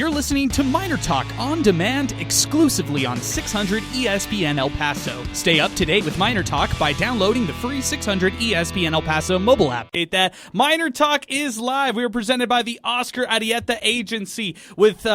You're listening to MinerTalk on demand exclusively on 600 ESPN El Paso. Stay up to date with MinerTalk by downloading the free 600 ESPN El Paso mobile app. That MinerTalk is live. We are presented by the Oscar Arieta Agency with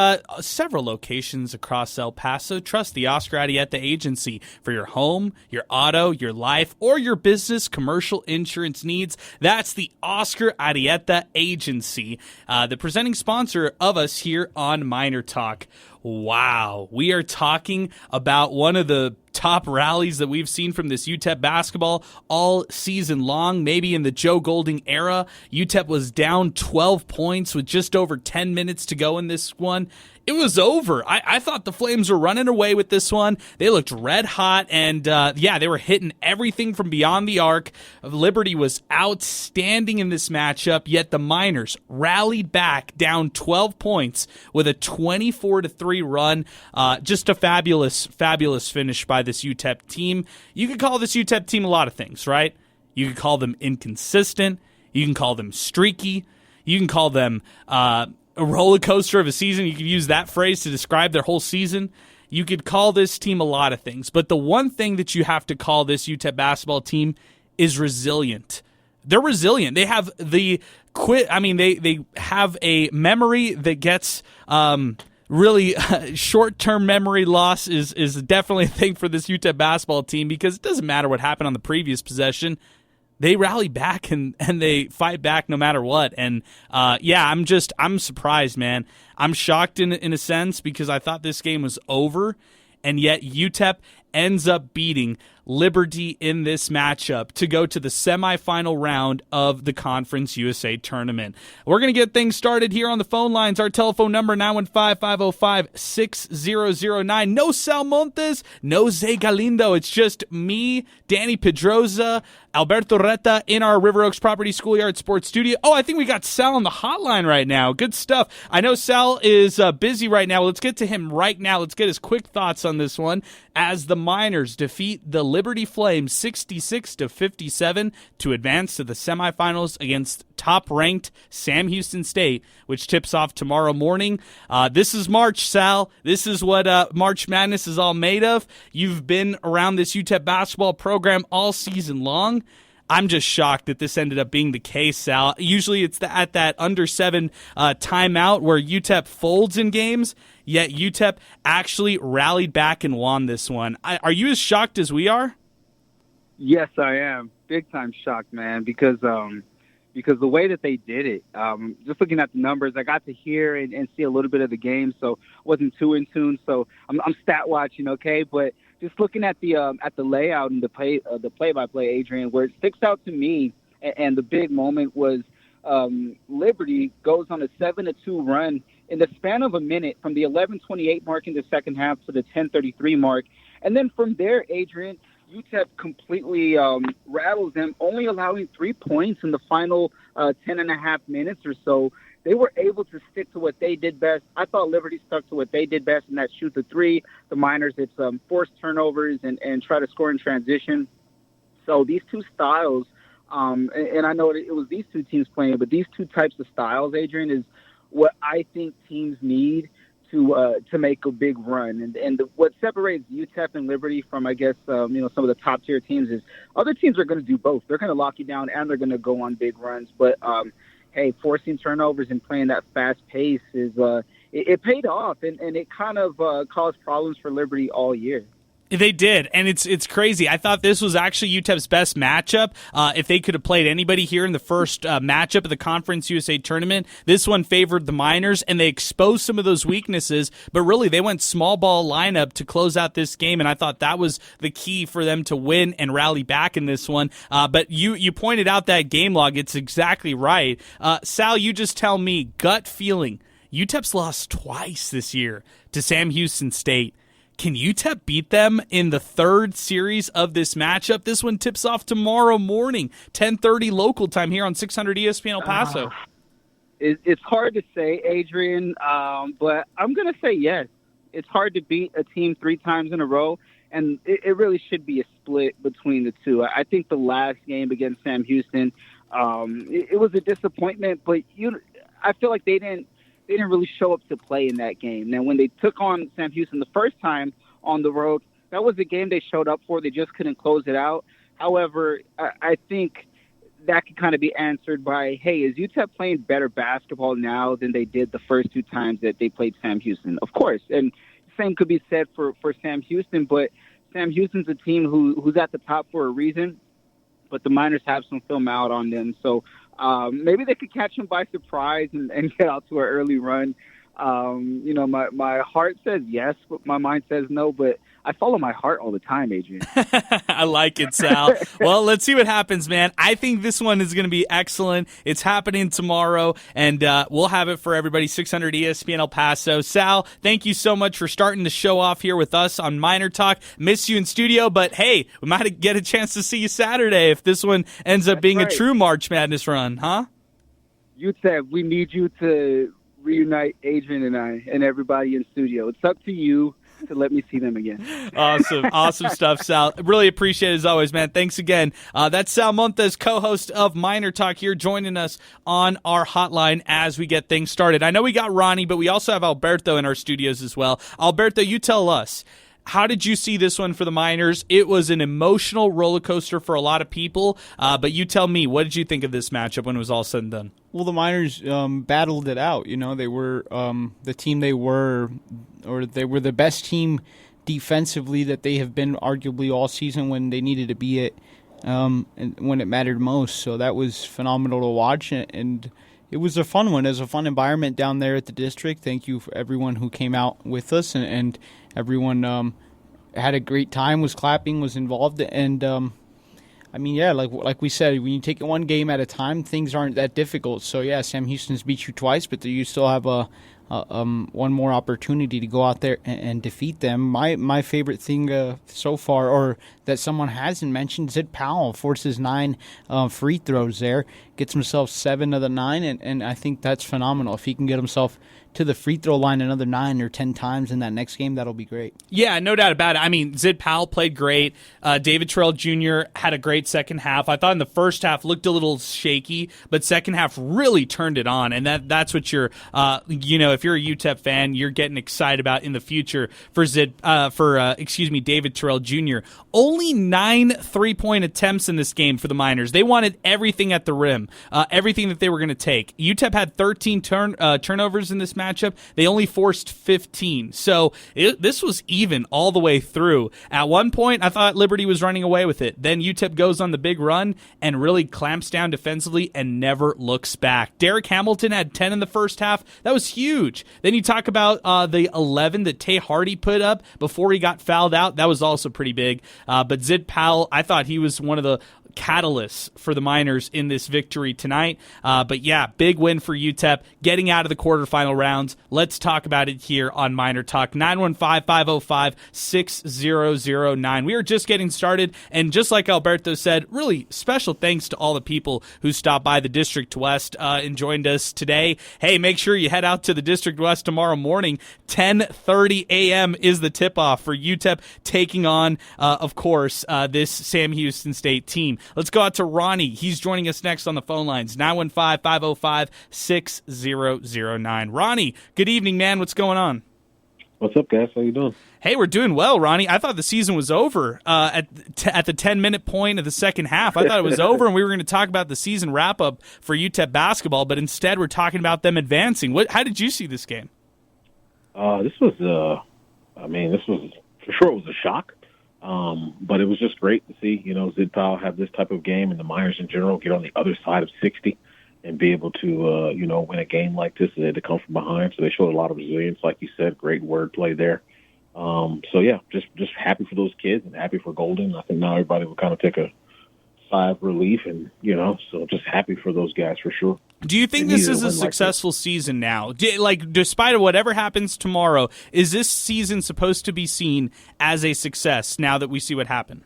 several locations across El Paso. Trust the Oscar Arieta Agency for your home, your auto, your life, or your business commercial insurance needs. That's the Oscar Arieta Agency, the presenting sponsor of us here on MinerTalk. Wow, we are talking about one of the top rallies that we've seen from this UTEP basketball all season long, maybe in the Joe Golding era. UTEP was down 12 points with just over 10 minutes to go in this one. It was over. I thought the Flames were running away with this one. They looked red hot, and they were hitting everything from beyond the arc. Liberty was outstanding in this matchup, yet the Miners rallied back down 12 points with a 24-3 run. Just a fabulous, fabulous finish by this UTEP team. You could call this UTEP team a lot of things, right? You could call them inconsistent. You can call them streaky. You can call them a roller coaster of a season. You could use that phrase to describe their whole season. You could call this team a lot of things, but the one thing that you have to call this UTEP basketball team is resilient. They're resilient. They have they have a memory that gets really short-term memory loss is definitely a thing for this UTEP basketball team, because it doesn't matter what happened on the previous possession. They rally back and they fight back no matter what. And I'm surprised, man. I'm shocked in a sense, because I thought this game was over, and yet UTEP ends up beating Liberty in this matchup to go to the semifinal round of the Conference USA tournament. We're going to get things started here on the phone lines. Our telephone number, 915-505-6009. No Sal Montes, no Zay Galindo. It's just me, Danny Pedroza, Alberto Reta in our River Oaks Property Schoolyard Sports Studio. Oh, I think we got Sal on the hotline right now. Good stuff. I know Sal is busy right now. Let's get to him right now. Let's get his quick thoughts on this one as the Miners defeat the Liberty Flames 66-57 to advance to the semifinals against top-ranked Sam Houston State, which tips off tomorrow morning. This is March, Sal. This is what March Madness is all made of. You've been around this UTEP basketball program all season long. I'm just shocked that this ended up being the case, Sal. Usually it's at that under 7 timeout where UTEP folds in games, yet UTEP actually rallied back and won this one. Are you as shocked as we are? Yes, I am. Big time shocked, man, because the way that they did it, just looking at the numbers, I got to hear and see a little bit of the game, so wasn't too in tune. So I'm stat watching, okay, but just looking at the layout and the play-by-play, Adrian, where it sticks out to me, and the big moment was Liberty goes on a 7-2 run in the span of a minute from the 11:28 mark in the second half to the 10:33 mark, and then from there, Adrian, UTEP completely rattles them, only allowing 3 points in the final 10.5 minutes or so. They were able to stick to what they did best. I thought Liberty stuck to what they did best, and that's shoot the three. The Miners, it's force turnovers and try to score in transition. So these two styles, and I know it was these two teams playing, but these two types of styles, Adrian, is what I think teams need to make a big run. And what separates UTEP and Liberty from, I guess, some of the top tier teams is other teams are going to do both. They're going to lock you down and they're going to go on big runs. But hey, forcing turnovers and playing that fast pace is it paid off, and it kind of caused problems for Liberty all year. They did, and it's crazy. I thought this was actually UTEP's best matchup. If they could have played anybody here in the first matchup of the Conference USA tournament, this one favored the Miners, and they exposed some of those weaknesses, but really they went small ball lineup to close out this game, and I thought that was the key for them to win and rally back in this one. But you pointed out that game log. It's exactly right. Sal, you just tell me, gut feeling, UTEP's lost twice this year to Sam Houston State. Can UTEP beat them in the third series of this matchup? This one tips off tomorrow morning, 10:30 local time here on 600 ESPN El Paso. It's hard to say, Adrian, but I'm going to say yes. It's hard to beat a team 3 times in a row, and it really should be a split between the two. I think the last game against Sam Houston, it was a disappointment, but I feel like they didn't they didn't really show up to play in that game. Now, when they took on Sam Houston the first time on the road, that was a game they showed up for. They just couldn't close it out. However, I think that could kind of be answered by, hey, is UTEP playing better basketball now than they did the first two times that they played Sam Houston? Of course. And same could be said for Sam Houston, but Sam Houston's a team who's at the top for a reason, but the Miners have some film out on them. So maybe they could catch them by surprise and get out to an early run. My heart says yes, but my mind says no, but I follow my heart all the time, Adrian. I like it, Sal. Well, let's see what happens, man. I think this one is going to be excellent. It's happening tomorrow, and we'll have it for everybody, 600 ESPN El Paso. Sal, thank you so much for starting the show off here with us on Miner Talk. Miss you in studio, but hey, we might get a chance to see you Saturday if this one ends up being a true March Madness run, huh? UTEP, we need you to reunite Adrian and I and everybody in studio. It's up to you to let me see them again. Awesome stuff, Sal. Really appreciate it as always, man. Thanks again. That's Sal Montes, co-host of Miner Talk here, joining us on our hotline as we get things started. I know we got Ronnie, but we also have Alberto in our studios as well. Alberto, you tell us, how did you see this one for the Miners? It was an emotional roller coaster for a lot of people, but you tell me, what did you think of this matchup when it was all said and done? Well, the Miners battled it out. You know, they were the team they were the best team defensively that they have been arguably all season when they needed to be it, and when it mattered most. So that was phenomenal to watch, and it was a fun one. It was a fun environment down there at the district. Thank you for everyone who came out with us, and everyone had a great time, was clapping, was involved, and like we said, when you take it one game at a time, things aren't that difficult. So yeah, Sam Houston's beat you twice, but you still have one more opportunity to go out there and defeat them. My favorite thing so far, or that someone hasn't mentioned, Zid Powell forces 9 free throws there, gets himself 7 of the 9, and I think that's phenomenal. If he can get himself to the free throw line another 9 or 10 times in that next game, that'll be great. Yeah, no doubt about it. I mean, Zid Powell played great. David Terrell Jr. had a great second half. I thought in the first half looked a little shaky, but second half really turned it on, and that's what you're, if you're a UTEP fan, you're getting excited about in the future for David Terrell Jr. Only 9 3-point attempts in this game for the Miners. They wanted everything at the rim, everything that they were going to take. UTEP had 13 turnovers in this matchup. They only forced 15. So this was even all the way through. At one point, I thought Liberty was running away with it. Then UTEP goes on the big run and really clamps down defensively and never looks back. Derek Hamilton had 10 in the first half. That was huge. Then you talk about the 11 that Tay Hardy put up before he got fouled out. That was also pretty big. But Zid Powell, I thought he was one of the catalysts for the Miners in this victory tonight. But yeah, big win for UTEP, getting out of the quarterfinal rounds. Let's talk about it here on Miner Talk. 915-505-6009. We are just getting started, and just like Alberto said, really special thanks to all the people who stopped by the District West and joined us today. Hey, make sure you head out to the District West tomorrow morning. 10:30 a.m. is the tip-off for UTEP taking on, of course, this Sam Houston State team. Let's go out to Ronnie. He's joining us next on the phone lines, 915-505-6009. Ronnie, good evening, man. What's going on? What's up, guys? How you doing? Hey, we're doing well, Ronnie. I thought the season was over at the 10-minute point of the second half. I thought it was over, and we were going to talk about the season wrap-up for UTEP basketball, but instead we're talking about them advancing. How did you see this game? This was for sure it was a shock. But it was just great to see, Zid Powell have this type of game, and the Miners in general get on the other side of 60 and be able to, win a game like this. They had to come from behind, so they showed a lot of resilience, like you said. Great wordplay there. Just happy for those kids and happy for Golden. I think now everybody will kind of take a sigh of relief, and so just happy for those guys for sure. Do you think this is a successful season now? Despite whatever happens tomorrow, is this season supposed to be seen as a success now that we see what happened?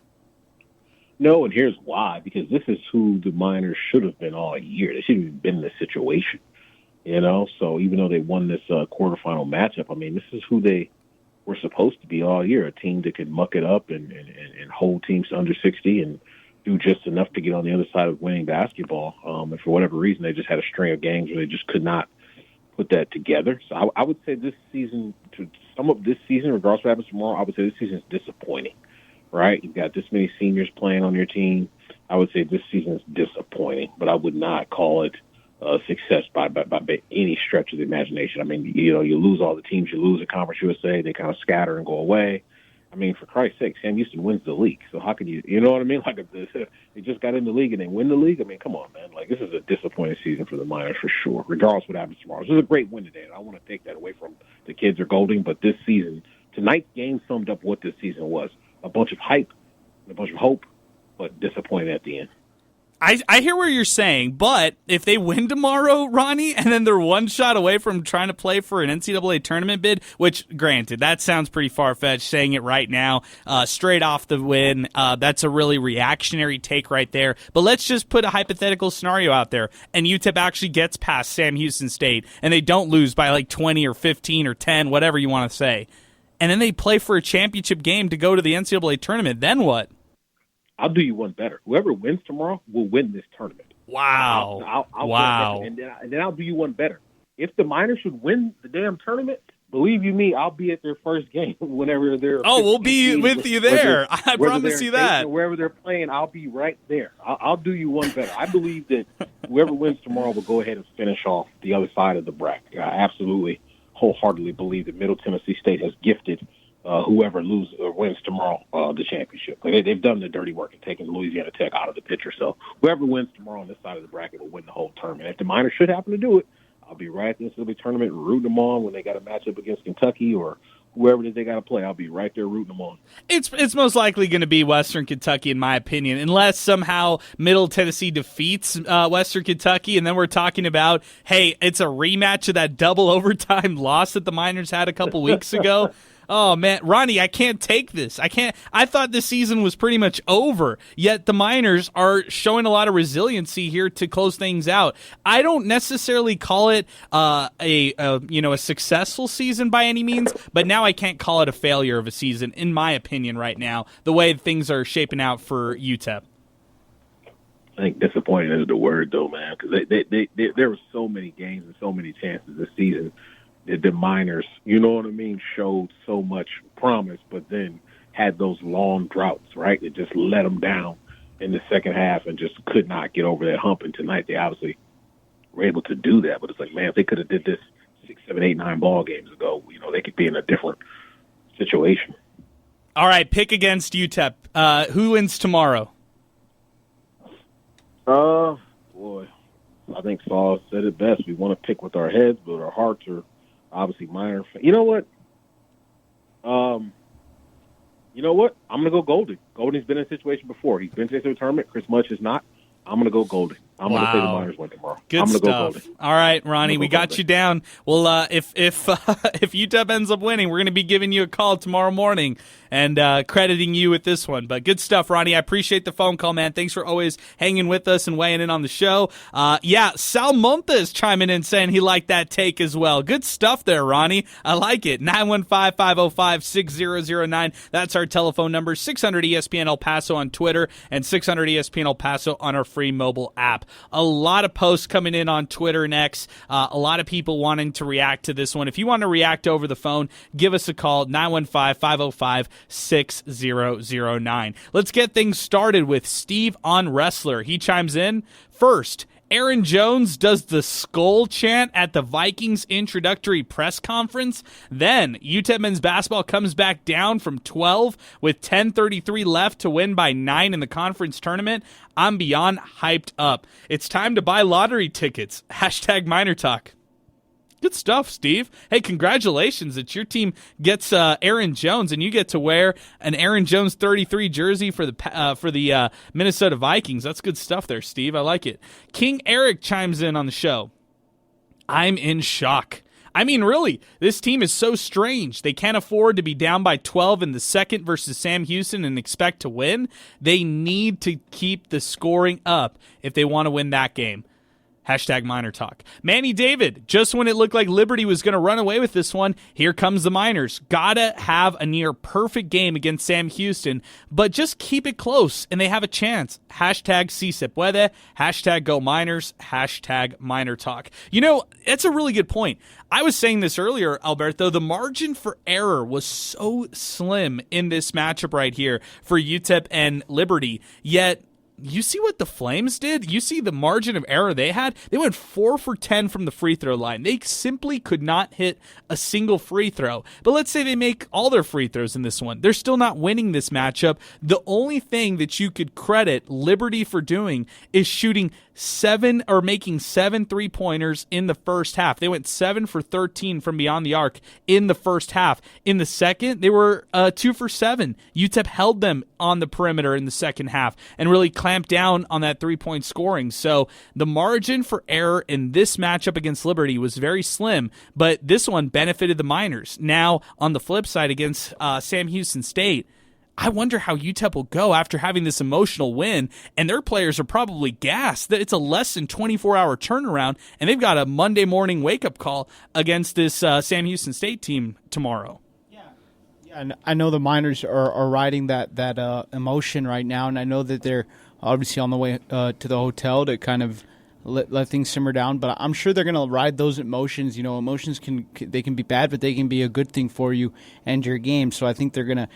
No, and here's why. Because this is who the Miners should have been all year. They shouldn't have been in this situation, So even though they won this quarterfinal matchup, this is who they were supposed to be all year, a team that could muck it up and hold teams to under 60 and do just enough to get on the other side of winning basketball. And for whatever reason, they just had a string of games where they just could not put that together. So I would say this season, to sum up this season, regardless of what happens tomorrow, I would say this season is disappointing, right? You've got this many seniors playing on your team. I would say this season is disappointing, but I would not call it success by any stretch of the imagination. I mean, you lose all the teams you lose at Conference USA. They kind of scatter and go away. I mean, for Christ's sake, Sam Houston wins the league. So how can you know what I mean? Like, if they just got in the league and they win the league. I mean, come on, man. Like, this is a disappointing season for the Miners for sure, regardless of what happens tomorrow. This is a great win today, and I don't want to take that away from the kids or Golding, but this season, tonight's game summed up what this season was. A bunch of hype, a bunch of hope, but disappointing at the end. I hear what you're saying, but if they win tomorrow, Ronnie, and then they're one shot away from trying to play for an NCAA tournament bid, which, granted, that sounds pretty far-fetched saying it right now, straight off the win, that's a really reactionary take right there. But let's just put a hypothetical scenario out there, and UTEP actually gets past Sam Houston State, and they don't lose by like 20 or 15 or 10, whatever you want to say, and then they play for a championship game to go to the NCAA tournament, then what? I'll do you one better. Whoever wins tomorrow will win this tournament. Wow. Wow. And then I'll do you one better. If the Miners should win the damn tournament, believe you me, I'll be at their first game whenever they're. Oh, we'll be with you there. I promise you that. Wherever they're playing, I'll be right there. I'll do you one better. I believe that whoever wins tomorrow will go ahead and finish off the other side of the bracket. I absolutely, wholeheartedly believe that Middle Tennessee State has gifted whoever loses or wins tomorrow the championship. Like, they've done the dirty work and taken Louisiana Tech out of the picture. So whoever wins tomorrow on this side of the bracket will win the whole tournament. If the Miners should happen to do it, I'll be right at the NCAA tournament rooting them on when they got a matchup against Kentucky or whoever it is they got to play. I'll be right there rooting them on. It's most likely going to be Western Kentucky, in my opinion, unless somehow Middle Tennessee defeats Western Kentucky, and then we're talking about, hey, it's a rematch of that double overtime loss that the Miners had a couple weeks ago. Oh, man, Ronnie, I can't take this. I thought this season was pretty much over, yet the Miners are showing a lot of resiliency here to close things out. I don't necessarily call it a successful season by any means, but now I can't call it a failure of a season, in my opinion, right now, the way things are shaping out for UTEP. I think disappointing is the word, though, man, because there were so many games and so many chances this season. The Miners, you know what I mean, showed so much promise, but then had those long droughts, right? It just let them down in the second half and just could not get over that hump. And tonight they obviously were able to do that. But it's like, man, if they could have did this 6, 7, 8, 9 ball games ago, they could be in a different situation. All right, pick against UTEP. Who wins tomorrow? Boy, I think Saul said it best. We want to pick with our heads, but our hearts are obviously Miner. You know what? I'm going to go Golding. Golding's been in a situation before. He's been to a tournament. Chris Much is not. I'm going to go Golding. I'm going to say the Miners win tomorrow. Good I'm going to stuff. go Golding. All right, Ronnie, we got you down. Well, if UTEP ends up winning, we're going to be giving you a call tomorrow morning and crediting you with this one. But good stuff, Ronnie. I appreciate the phone call, man. Thanks for always hanging with us and weighing in on the show. Sal Monta is chiming in saying he liked that take as well. Good stuff there, Ronnie. I like it. 915-505-6009. That's our telephone number. 600 ESPN El Paso on Twitter and 600 ESPN El Paso on our free mobile app. A lot of posts coming in on Twitter and X. A lot of people wanting to react to this one. If you want to react over the phone, give us a call, 915-505-6009. Let's get things started with Steve on Wrestler. He chimes in. First, Aaron Jones does the skull chant at the Vikings introductory press conference. Then UTEP men's basketball comes back down from 12 with 10:33 left to win by 9 in the conference tournament. I'm beyond hyped up. It's time to buy lottery tickets. Hashtag MinerTalk. Good stuff, Steve. Hey, congratulations that your team gets Aaron Jones, and you get to wear an Aaron Jones 33 jersey for the Minnesota Vikings. That's good stuff there, Steve. I like it. King Eric chimes in on the show. I'm in shock. I mean, really, this team is so strange. They can't afford to be down by 12 in the second versus Sam Houston and expect to win. They need to keep the scoring up if they want to win that game. Hashtag MinerTalk. Manny David, just when it looked like Liberty was going to run away with this one, here comes the Miners. Gotta have a near perfect game against Sam Houston, but just keep it close and they have a chance. Hashtag Si Se Puede. Hashtag Go Miners. Hashtag MinerTalk. You know, that's a really good point. I was saying this earlier, Alberto, the margin for error was so slim in this matchup right here for UTEP and Liberty, yet you see what the Flames did? You see the margin of error they had? They went 4 for 10 from the free throw line. They simply could not hit a single free throw. But let's say they make all their free throws in this one. They're still not winning this matchup. The only thing that you could credit Liberty for doing is shooting making 7 3-pointers in the first half. They went 7 for 13 from beyond the arc in the first half. In the second, they were 2 for 7. UTEP held them on the perimeter in the second half and really clamped down on that 3-point scoring. So the margin for error in this matchup against Liberty was very slim, but this one benefited the Miners. Now, on the flip side against Sam Houston State, I wonder how UTEP will go after having this emotional win, and their players are probably gassed that it's a less than 24-hour turnaround, and they've got a Monday morning wake-up call against this Sam Houston State team tomorrow. Yeah, and I know the Miners are riding that emotion right now, and I know that they're obviously on the way to the hotel to kind of let things simmer down, but I'm sure they're going to ride those emotions. You know, emotions can be bad, but they can be a good thing for you and your game. So I think they're going to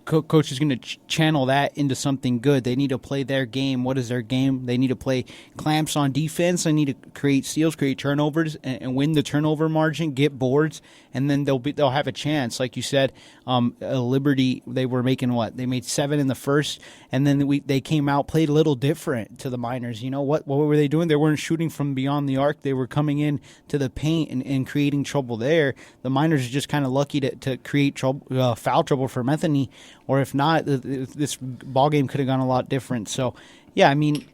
coach is going to channel that into something good. They need to play their game. What is their game? They need to play clamps on defense. They need to create steals, create turnovers, and win the turnover margin, get boards, and then they'll have a chance. Like you said, Liberty, they were making what? They made 7 in the first, and then they came out, played a little different to the Miners. You know what were they doing? They weren't shooting from beyond the arc. They were coming in to the paint and creating trouble there. The Miners are just kind of lucky to create trouble, foul trouble for Metheny, or if not, this ball game could have gone a lot different. So, yeah, I mean,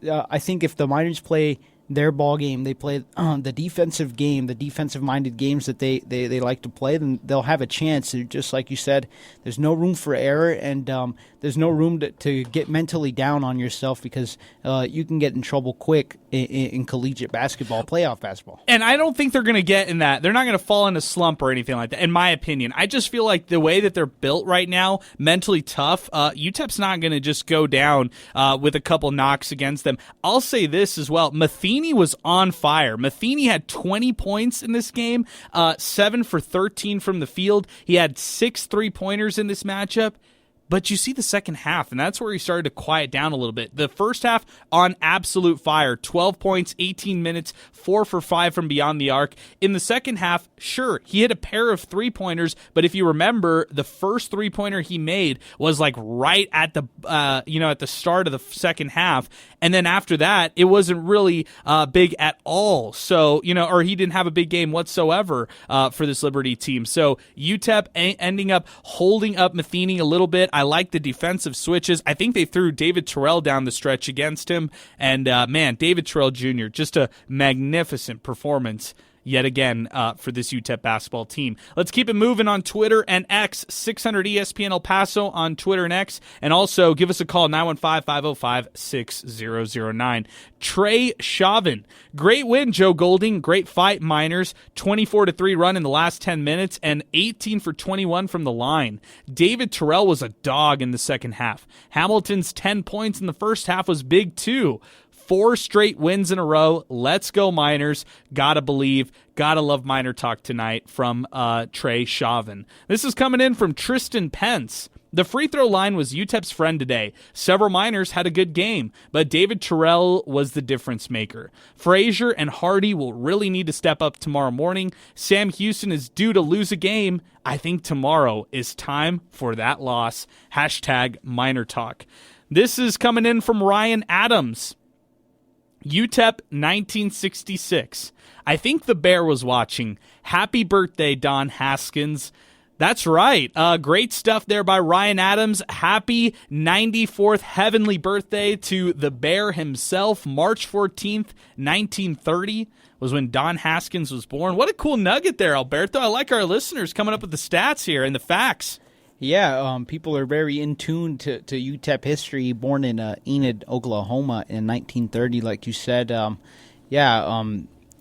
I think if the Miners play their ball game, they play the defensive game, the defensive-minded games that they like to play, then they'll have a chance. Just like you said, there's no room for error, and there's no room to get mentally down on yourself, because you can get in trouble quick in collegiate basketball, playoff basketball. And I don't think they're going to get in that. They're not going to fall in a slump or anything like that, in my opinion. I just feel like the way that they're built right now, mentally tough, UTEP's not going to just go down with a couple knocks against them. I'll say this as well. Metheny was on fire. Metheny had 20 points in this game, 7 for 13 from the field. He had 6 3-pointers in this matchup. But you see the second half, and that's where he started to quiet down a little bit. The first half on absolute fire, 12 points, 18 minutes, 4 for 5 from beyond the arc. In the second half, sure, he hit a pair of 3-pointers, but if you remember, the first 3-pointer he made was like right at the at the start of the second half, and then after that, it wasn't really big at all. So or he didn't have a big game whatsoever for this Liberty team. So UTEP ending up holding up Metheny a little bit. I like the defensive switches. I think they threw David Terrell down the stretch against him. And, David Terrell Jr., just a magnificent performance yet again for this UTEP basketball team. Let's keep it moving on Twitter and X, 600 ESPN El Paso on Twitter and X, and also give us a call, 915-505-6009. Trey Chauvin, great win, Joe Golding, great fight, Miners, 24-3 run in the last 10 minutes, and 18 for 21 from the line. David Terrell was a dog in the second half. Hamilton's 10 points in the first half was big too. 4 straight wins in a row. Let's go, Miners. Gotta believe. Gotta love Miner Talk tonight from Trey Chauvin. This is coming in from Tristan Pence. The free throw line was UTEP's friend today. Several Miners had a good game, but David Terrell was the difference maker. Frazier and Hardy will really need to step up tomorrow morning. Sam Houston is due to lose a game. I think tomorrow is time for that loss. Hashtag Miner Talk. This is coming in from Ryan Adams. UTEP 1966. I think the Bear was watching. Happy birthday, Don Haskins. That's right. Great stuff there by Ryan Adams. Happy 94th heavenly birthday to the Bear himself. March 14th, 1930 was when Don Haskins was born. What a cool nugget there, Alberto. I like our listeners coming up with the stats here and the facts. Yeah, people are very in tune to UTEP history. Born in Enid, Oklahoma in 1930, like you said.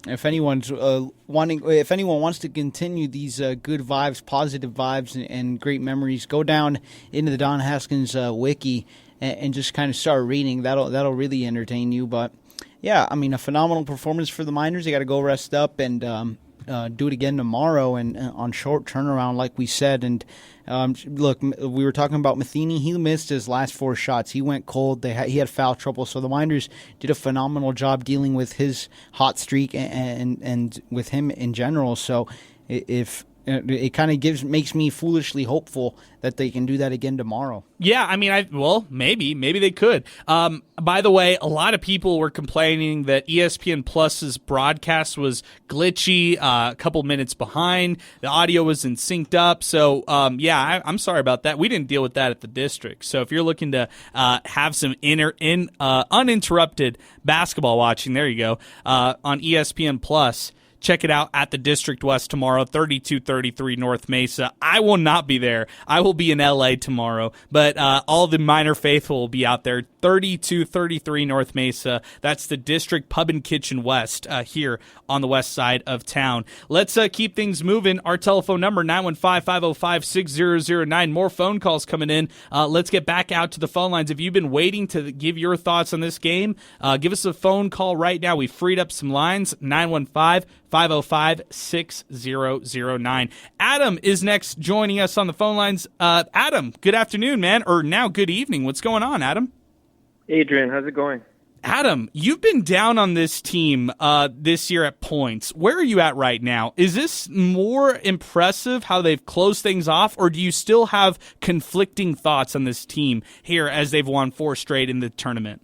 If anyone's if anyone wants to continue these good vibes, positive vibes, and great memories, go down into the Don Haskins wiki and just kind of start reading. That'll really entertain you. But yeah, I mean, a phenomenal performance for the Miners. They got to go rest up and do it again tomorrow and on short turnaround, like we said. And look, we were talking about Matheny. He missed his last 4 shots. He went cold. He had foul trouble. So the Miners did a phenomenal job dealing with his hot streak and with him in general. So if it kind of makes me foolishly hopeful that they can do that again tomorrow. Yeah, I mean, maybe they could. By the way, a lot of people were complaining that ESPN Plus's broadcast was glitchy, a couple minutes behind. The audio wasn't synced up. So, I'm sorry about that. We didn't deal with that at the district. So if you're looking to have some uninterrupted basketball watching, there you go, on ESPN Plus. Check it out at the District West tomorrow, 3233 North Mesa. I will not be there. I will be in LA tomorrow, but all the Miner faithful will be out there, 3233 North Mesa. That's the District Pub and Kitchen West here on the west side of town. Let's keep things moving. Our telephone number, 915-505-6009. More phone calls coming in. Let's get back out to the phone lines. If you've been waiting to give your thoughts on this game, give us a phone call right now. We freed up some lines, 915-505-6009. Adam is next joining us on the phone lines. Adam, good afternoon, man, or now good evening. What's going on, Adam? Adrian, how's it going? Adam, you've been down on this team this year at points. Where are you at right now? Is this more impressive how they've closed things off, or do you still have conflicting thoughts on this team here as they've won 4 straight in the tournament?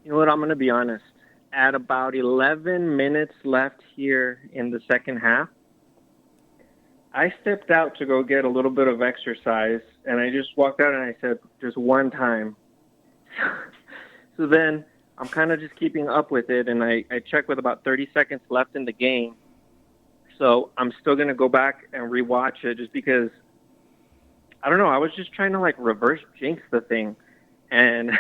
You know what, I'm going to be honest. At about 11 minutes left here in the second half, I stepped out to go get a little bit of exercise, and I just walked out and I said, just one time. So then I'm kind of just keeping up with it, and I check with about 30 seconds left in the game. So I'm still going to go back and rewatch it just because, I don't know, I was just trying to, reverse jinx the thing. And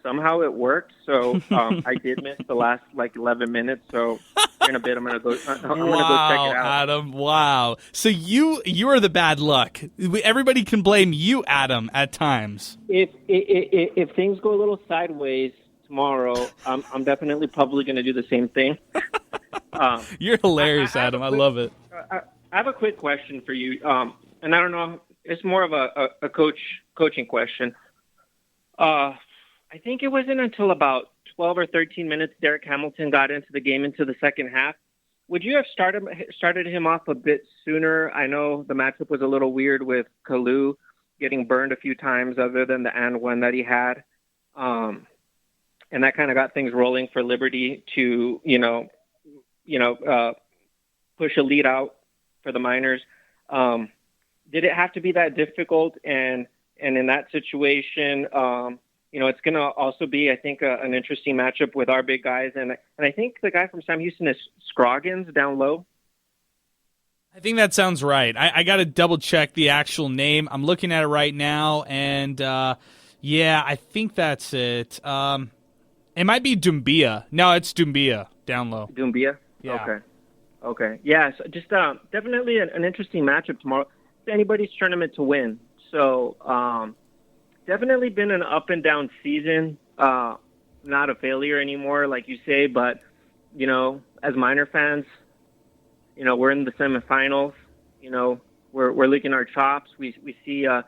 somehow it worked. So I did miss the last, 11 minutes. So in a bit, I'm going to go check it out. Adam, wow. So you are the bad luck. Everybody can blame you, Adam, at times. If things go a little sideways tomorrow, I'm definitely probably going to do the same thing. You're hilarious, Adam. I love it. I have a quick question for you. And I don't know, it's more of a coaching question. I think it wasn't until about 12 or 13 minutes Derek Hamilton got into the game into the second half. Would you have started him off a bit sooner? I know the matchup was a little weird with Kalu getting burned a few times other than the and one that he had. And that kind of got things rolling for Liberty to, push a lead out for the Miners. Did it have to be that difficult? And in that situation, it's going to also be, I think, an interesting matchup with our big guys. And I think the guy from Sam Houston is Scroggins down low. I think that sounds right. I got to double-check the actual name. I'm looking at it right now, and, I think that's it. It might be Doumbia. No, it's Doumbia down low. Doumbia? Yeah. Okay. Yeah, so just definitely an interesting matchup tomorrow. It's anybody's tournament to win. So, definitely been an up and down season, not a failure anymore, like you say, but, as Miner fans, we're in the semifinals, we're licking our chops. We see a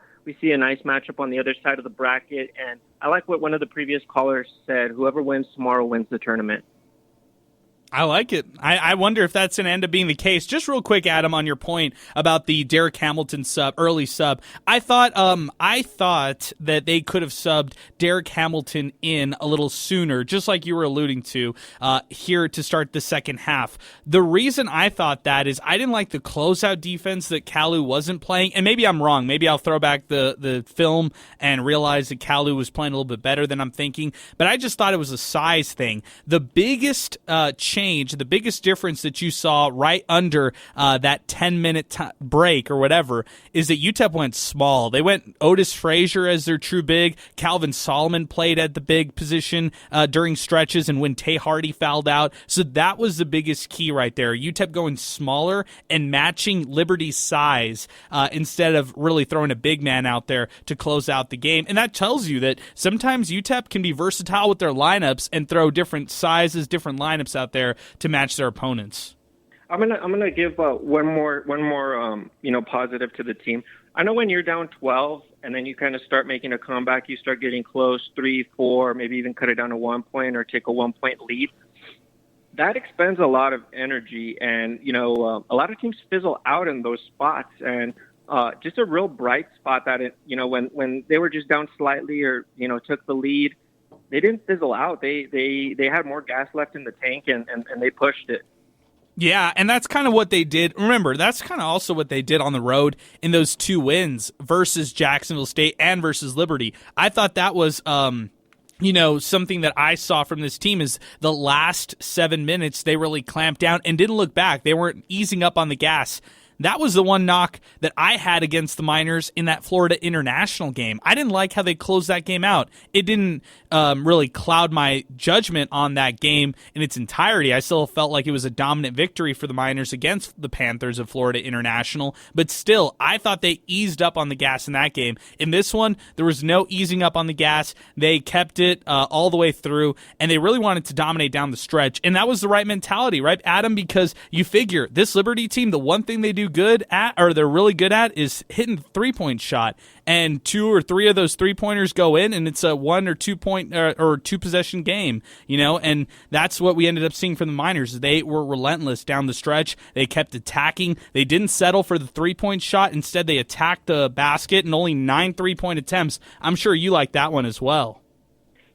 nice matchup on the other side of the bracket. And I like what one of the previous callers said, whoever wins tomorrow wins the tournament. I like it. I wonder if that's going to end up being the case. Just real quick, Adam, on your point about the Derek Hamilton early sub. I thought that they could have subbed Derek Hamilton in a little sooner, just like you were alluding to here to start the second half. The reason I thought that is I didn't like the closeout defense that Kalu wasn't playing, and maybe I'm wrong. Maybe I'll throw back the film and realize that Kalu was playing a little bit better than I'm thinking, but I just thought it was a size thing. The biggest change change, the biggest difference that you saw right under that 10-minute break or whatever is that UTEP went small. They went Otis Frazier as their true big. Calvin Solomon played at the big position during stretches and when Tay Hardy fouled out. So that was the biggest key right there. UTEP going smaller and matching Liberty's size instead of really throwing a big man out there to close out the game. And that tells you that sometimes UTEP can be versatile with their lineups and throw different sizes, different lineups out there to match their opponents. I'm gonna give one more positive to the team. I know when you're down 12 and then you kind of start making a comeback, you start getting close, 3, 4, maybe even cut it down to 1 point or take a 1-point lead. That expends a lot of energy, and a lot of teams fizzle out in those spots. And just a real bright spot that when they were just down slightly or took the lead, they didn't fizzle out. They had more gas left in the tank and they pushed it. Yeah, and that's kind of what they did. Remember, that's kind of also what they did on the road in those 2 wins versus Jacksonville State and versus Liberty. I thought that was something that I saw from this team is the last 7 minutes, they really clamped down and didn't look back. They weren't easing up on the gas. That was the one knock that I had against the Miners in that Florida International game. I didn't like how they closed that game out. It didn't really cloud my judgment on that game in its entirety. I still felt like it was a dominant victory for the Miners against the Panthers of Florida International. But still, I thought they eased up on the gas in that game. In this one, there was no easing up on the gas. They kept it all the way through, and they really wanted to dominate down the stretch. And that was the right mentality, right, Adam? Because you figure this Liberty team, the one thing they do good at, or they're really good at, is hitting the 3-point shot. And 2 or 3 of those 3-pointers go in, and it's a 1 or 2 point or 2 possession game, and that's what we ended up seeing from the Miners. They were relentless down the stretch. They kept attacking. They didn't settle for the 3-point shot. Instead, they attacked the basket and only 9 3-point attempts. I'm sure you like that one as well.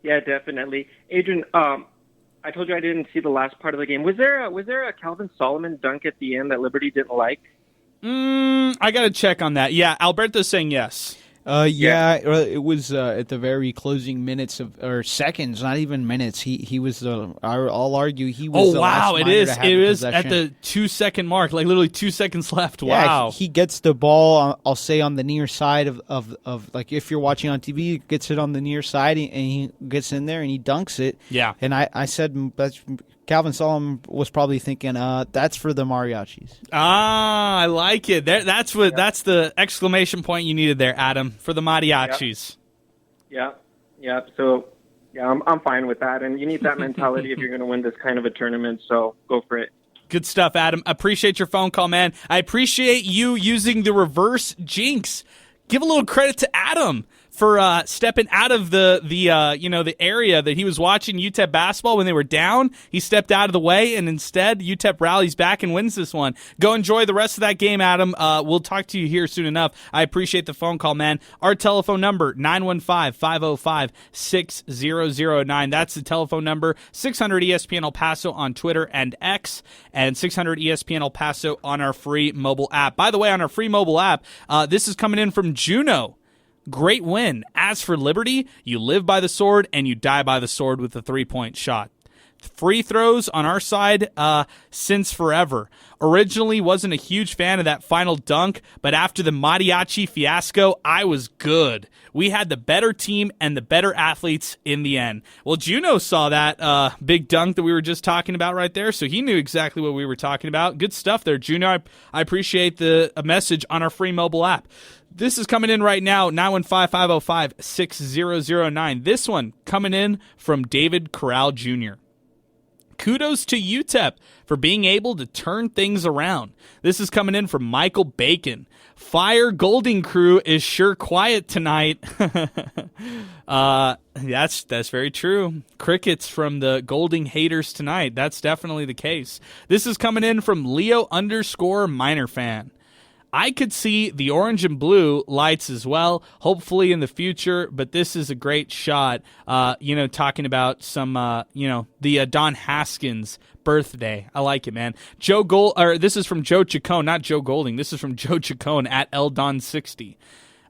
Yeah, definitely. Adrian, I told you I didn't see the last part of the game. Was there a Calvin Solomon dunk at the end that Liberty didn't like? I got to check on that. Yeah, Alberto's saying yes. It was at the very closing minutes or seconds, not even minutes. He was I'll argue he was. Oh wow, it is at the 2-second mark, like literally 2 seconds left. Yeah, wow. He gets the ball. I'll say on the near side of like if you're watching on TV, he gets it on the near side and he gets in there and he dunks it. Yeah, and I said that's. Calvin Solomon was probably thinking, that's for the mariachis. Ah, I like it. That's the exclamation point you needed there, Adam, for the mariachis. Yeah. So, I'm fine with that. And you need that mentality if you're going to win this kind of a tournament. So go for it. Good stuff, Adam. Appreciate your phone call, man. I appreciate you using the reverse jinx. Give a little credit to Adam for stepping out of the area that he was watching UTEP basketball when they were down. He stepped out of the way, and instead UTEP rallies back and wins this one. Go enjoy the rest of that game, Adam. We'll talk to you here soon enough. I appreciate the phone call, man. Our telephone number, 915-505-6009. That's the telephone number. 600 ESPN El Paso on Twitter and X, and 600 ESPN El Paso on our free mobile app. By the way, on our free mobile app, this is coming in from Juno. Great win. As for Liberty, you live by the sword and you die by the sword with a 3-point shot. Free throws on our side since forever. Originally wasn't a huge fan of that final dunk, but after the mariachi fiasco, I was good. We had the better team and the better athletes in the end. Well, Juno saw that big dunk that we were just talking about right there, so he knew exactly what we were talking about. Good stuff there, Juno. I appreciate the message on our free mobile app. This is coming in right now, 915-505-6009. This one coming in from David Corral Jr. Kudos to UTEP for being able to turn things around. This is coming in from Michael Bacon. Fire Golding Crew is sure quiet tonight. That's very true. Crickets from the Golding haters tonight. That's definitely the case. This is coming in from Leo_Miner fan. I could see the orange and blue lights as well, hopefully in the future, but this is a great shot, talking about some, the Don Haskins birthday. I like it, man. This is from Joe Chacon, not Joe Golding. This is from Joe Chacon at LDon60.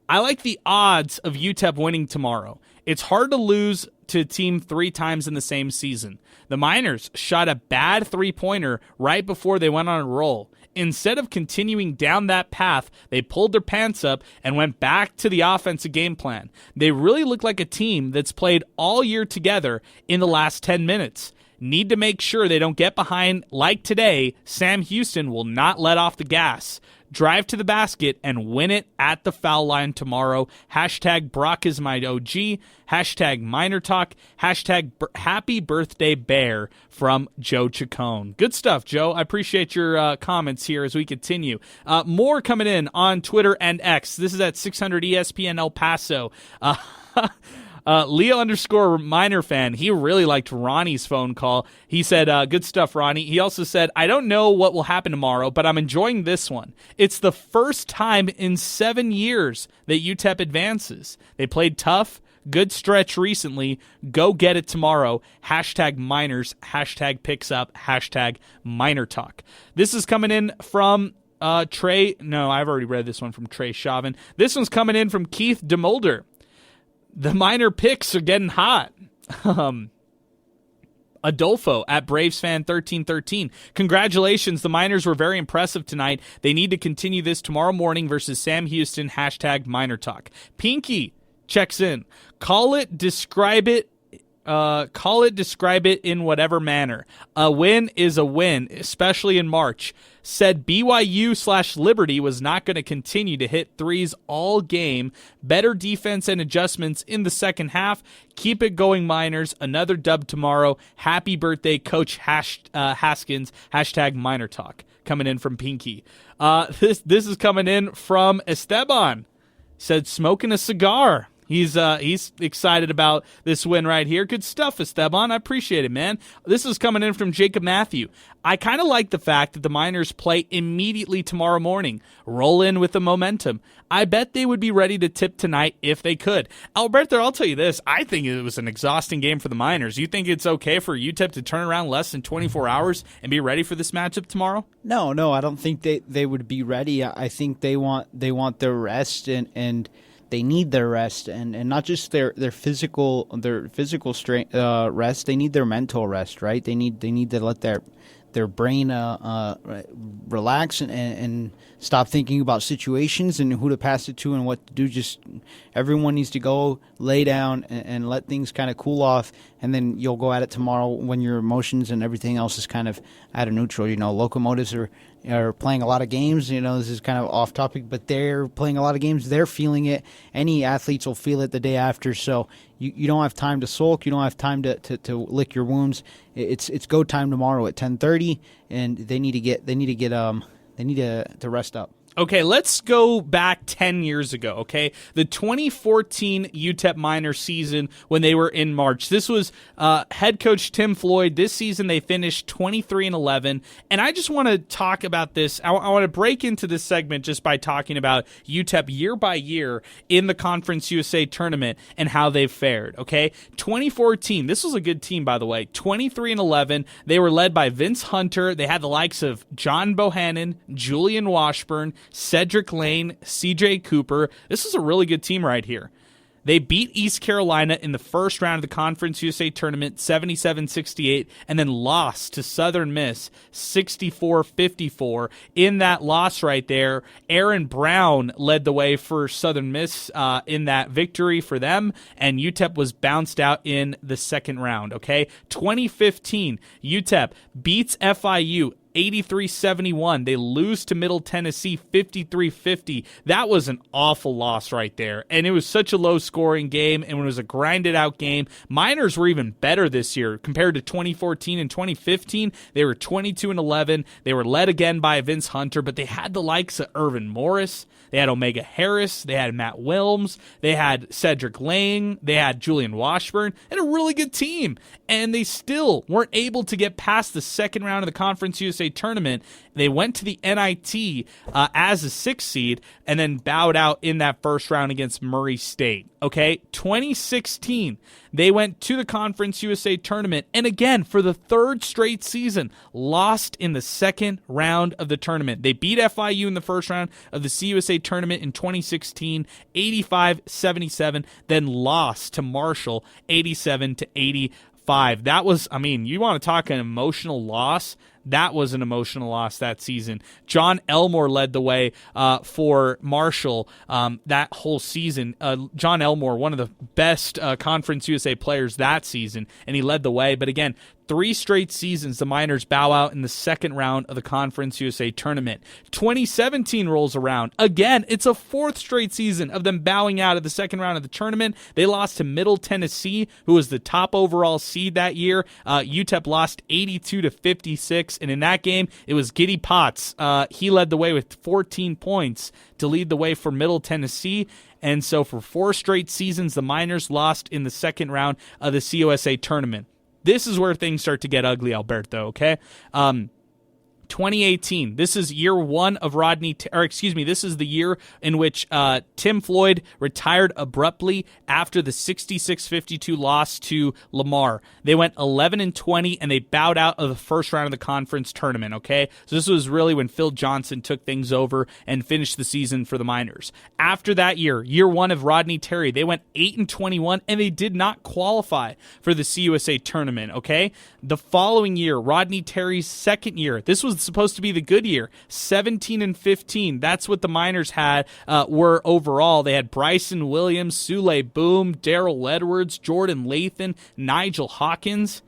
I like the odds of UTEP winning tomorrow. It's hard to lose to a team 3 times in the same season. The Miners shot a bad three-pointer right before they went on a roll. Instead of continuing down that path, they pulled their pants up and went back to the offensive game plan. They really look like a team that's played all year together in the last 10 minutes. Need to make sure they don't get behind like today. Sam Houston will not let off the gas. Drive to the basket and win it at the foul line tomorrow. Hashtag Brock is my OG. Hashtag MinerTalk. Hashtag Happy Birthday Bear from Joe Chacon. Good stuff, Joe. I appreciate your comments here as we continue. More coming in on Twitter and X. This is at 600 ESPN El Paso. Leo _ Miner fan, he really liked Ronnie's phone call. He said, good stuff, Ronnie. He also said, I don't know what will happen tomorrow, but I'm enjoying this one. It's the first time in 7 years that UTEP advances. They played tough, good stretch recently. Go get it tomorrow. Hashtag Miners, hashtag picks up, hashtag MinerTalk. This is coming in from Trey. No, I've already read this one from Trey Chauvin. This one's coming in from Keith DeMulder. The Miner picks are getting hot. Adolfo at Braves fan 1313. Congratulations. The Miners were very impressive tonight. They need to continue this tomorrow morning versus Sam Houston. Hashtag MinerTalk. Pinky checks in. Call it, describe it in whatever manner. A win is a win, especially in March. Said BYU/Liberty was not going to continue to hit threes all game. Better defense and adjustments in the second half. Keep it going, Miners. Another dub tomorrow. Happy birthday, Coach Haskins. Hashtag MinerTalk. Coming in from Pinky. This is coming in from Esteban. Said smoking a cigar. He's excited about this win right here. Good stuff, Esteban. I appreciate it, man. This is coming in from Jacob Matthew. I kind of like the fact that the Miners play immediately tomorrow morning. Roll in with the momentum. I bet they would be ready to tip tonight if they could. Alberto, I'll tell you this. I think it was an exhausting game for the Miners. You think it's okay for UTEP to turn around less than 24 hours and be ready for this matchup tomorrow? No, I don't think they would be ready. I think they want their rest and they need their rest, and not just their physical strength rest. They need their mental rest, right? They need to let their brain relax and stop thinking about situations and who to pass it to and what to do. Just everyone needs to go lay down and let things kind of cool off, and then you'll go at it tomorrow when your emotions and everything else is kind of at a neutral. Locomotives are playing a lot of games. This is kind of off topic, but they're playing a lot of games. They're feeling it. Any athletes will feel it the day after. So you don't have time to sulk. You don't have time to lick your wounds. It's go time tomorrow at 10:30, and they need to rest up. Okay, let's go back 10 years ago, okay? The 2014 UTEP Miner season when they were in March. This was head coach Tim Floyd. This season they finished 23-11, and I just want to talk about this. I want to break into this segment just by talking about UTEP year by year in the Conference USA tournament and how they've fared, okay? 2014, this was a good team, by the way. 23-11, they were led by Vince Hunter. They had the likes of John Bohannon, Julian Washburn, Cedric Lane, CJ Cooper. This is a really good team right here. They beat East Carolina in the first round of the Conference USA tournament 77-68 and then lost to Southern Miss 64-54. In that loss right there, Aaron Brown led the way for Southern Miss in that victory for them, and UTEP was bounced out in the second round, okay? 2015, UTEP beats FIU 83-71. They lose to Middle Tennessee 53-50. That was an awful loss right there. And it was such a low-scoring game, and it was a grinded-out game. Miners were even better this year compared to 2014 and 2015. They were 22-11. They were led again by Vince Hunter, but they had the likes of Irvin Morris. They had Omega Harris. They had Matt Wilms. They had Cedric Lang. They had Julian Washburn. And a really good team. And they still weren't able to get past the second round of the Conference USA CUSA tournament. They went to the NIT as a 6th seed and then bowed out in that first round against Murray State. Okay, 2016, they went to the Conference USA tournament, and again, for the 3rd straight season, lost in the second round of the tournament. They beat FIU in the first round of the CUSA tournament in 2016, 85-77, then lost to Marshall, 87-85. That was, I mean, you want to talk an emotional loss? That was an emotional loss that season. John Elmore led the way for Marshall that whole season. John Elmore, one of the best Conference USA players that season, and he led the way. But again, 3 straight seasons, the Miners bow out in the second round of the Conference USA tournament. 2017 rolls around. Again, it's a 4th straight season of them bowing out of the second round of the tournament. They lost to Middle Tennessee, who was the top overall seed that year. UTEP lost 82-56, and in that game, it was Giddy Potts. He led the way with 14 points to lead the way for Middle Tennessee. And so for 4 straight seasons, the Miners lost in the second round of the CUSA tournament. This is where things start to get ugly, Alberto, okay? 2018, this is year 1 of this is the year in which Tim Floyd retired abruptly after the 66-52 loss to Lamar. They went 11-20, and they bowed out of the first round of the conference tournament, okay? So this was really when Phil Johnson took things over and finished the season for the Miners. After that year 1 of Rodney Terry, they went 8-21, and they did not qualify for the CUSA tournament, okay? The following year, Rodney Terry's second year, this was supposed to be the good year, 17-15. That's what the Miners had were overall. They had Bryson Williams, Sule Boom, Darrell Edwards, Jordan Lathan, Nigel Hawkins,